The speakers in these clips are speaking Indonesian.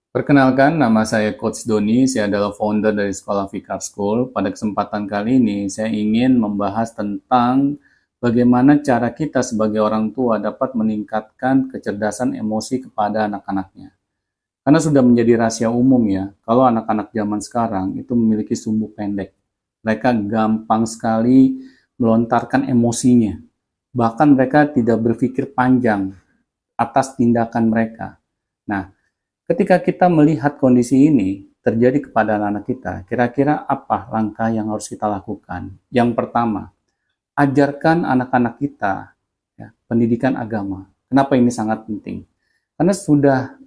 Perkenalkan, nama saya Coach Doni. Saya adalah founder dari Sekolah Fikar School. Pada kesempatan kali ini, saya ingin membahas tentang bagaimana cara kita sebagai orang tua dapat meningkatkan kecerdasan emosi kepada anak-anaknya. Karena sudah menjadi rahasia umum ya, kalau anak-anak zaman sekarang itu memiliki sumbu pendek. Mereka gampang sekali melontarkan emosinya. Bahkan mereka tidak berpikir panjang atas tindakan mereka. Nah, ketika kita melihat kondisi ini terjadi kepada anak-anak kita, kira-kira apa langkah yang harus kita lakukan? Yang pertama, ajarkan anak-anak kita ya, pendidikan agama. Kenapa ini sangat penting? Karena sudah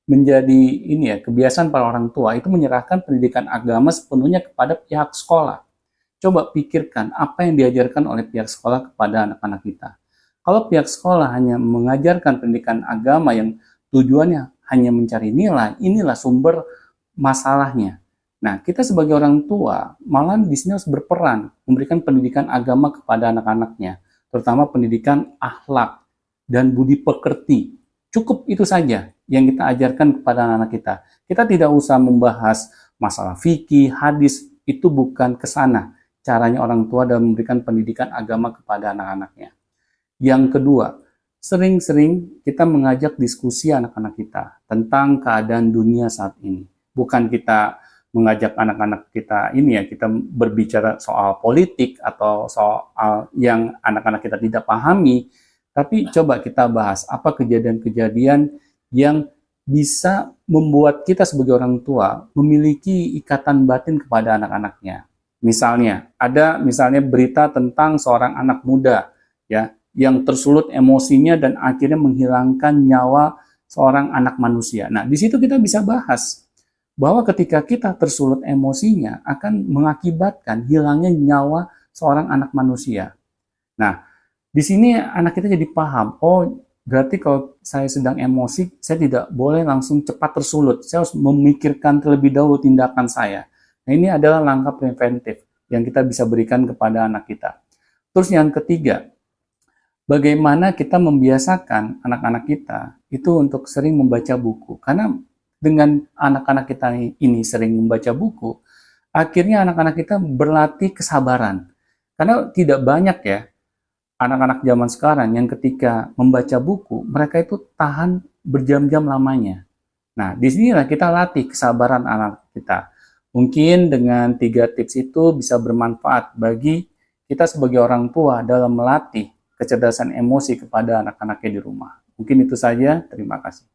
menjadi ini ya kebiasaan para orang tua itu menyerahkan pendidikan agama sepenuhnya kepada pihak sekolah. Coba pikirkan apa yang diajarkan oleh pihak sekolah kepada anak-anak kita. Kalau pihak sekolah hanya mengajarkan pendidikan agama yang tujuannya hanya mencari nilai, inilah sumber masalahnya. Nah, kita sebagai orang tua malah di sini harus berperan memberikan pendidikan agama kepada anak-anaknya, terutama pendidikan akhlak dan budi pekerti. Cukup itu saja yang kita ajarkan kepada anak-anak kita. Kita tidak usah membahas masalah fikih, hadis, itu bukan kesana caranya orang tua dalam memberikan pendidikan agama kepada anak-anaknya. Yang kedua, sering-sering kita mengajak diskusi anak-anak kita tentang keadaan dunia saat ini. Bukan kita mengajak anak-anak kita ini ya, kita berbicara soal politik atau soal yang anak-anak kita tidak pahami, tapi coba kita bahas apa kejadian-kejadian yang bisa membuat kita sebagai orang tua memiliki ikatan batin kepada anak-anaknya. Misalnya, ada berita tentang seorang anak muda ya yang tersulut emosinya dan akhirnya menghilangkan nyawa seorang anak manusia. Nah, di situ kita bisa bahas bahwa ketika kita tersulut emosinya akan mengakibatkan hilangnya nyawa seorang anak manusia. Nah, di sini anak kita jadi paham, oh berarti kalau saya sedang emosi, saya tidak boleh langsung cepat tersulut. Saya harus memikirkan terlebih dahulu tindakan saya. Nah, ini adalah langkah preventif yang kita bisa berikan kepada anak kita. Terus yang ketiga, bagaimana kita membiasakan anak-anak kita itu untuk sering membaca buku. Karena dengan anak-anak kita ini sering membaca buku, akhirnya anak-anak kita berlatih kesabaran. Karena tidak banyak ya anak-anak zaman sekarang yang ketika membaca buku, mereka itu tahan berjam-jam lamanya. Nah, disinilah kita latih kesabaran anak kita. Mungkin dengan 3 tips itu bisa bermanfaat bagi kita sebagai orang tua dalam melatih kecerdasan emosi kepada anak-anaknya di rumah. Mungkin itu saja, terima kasih.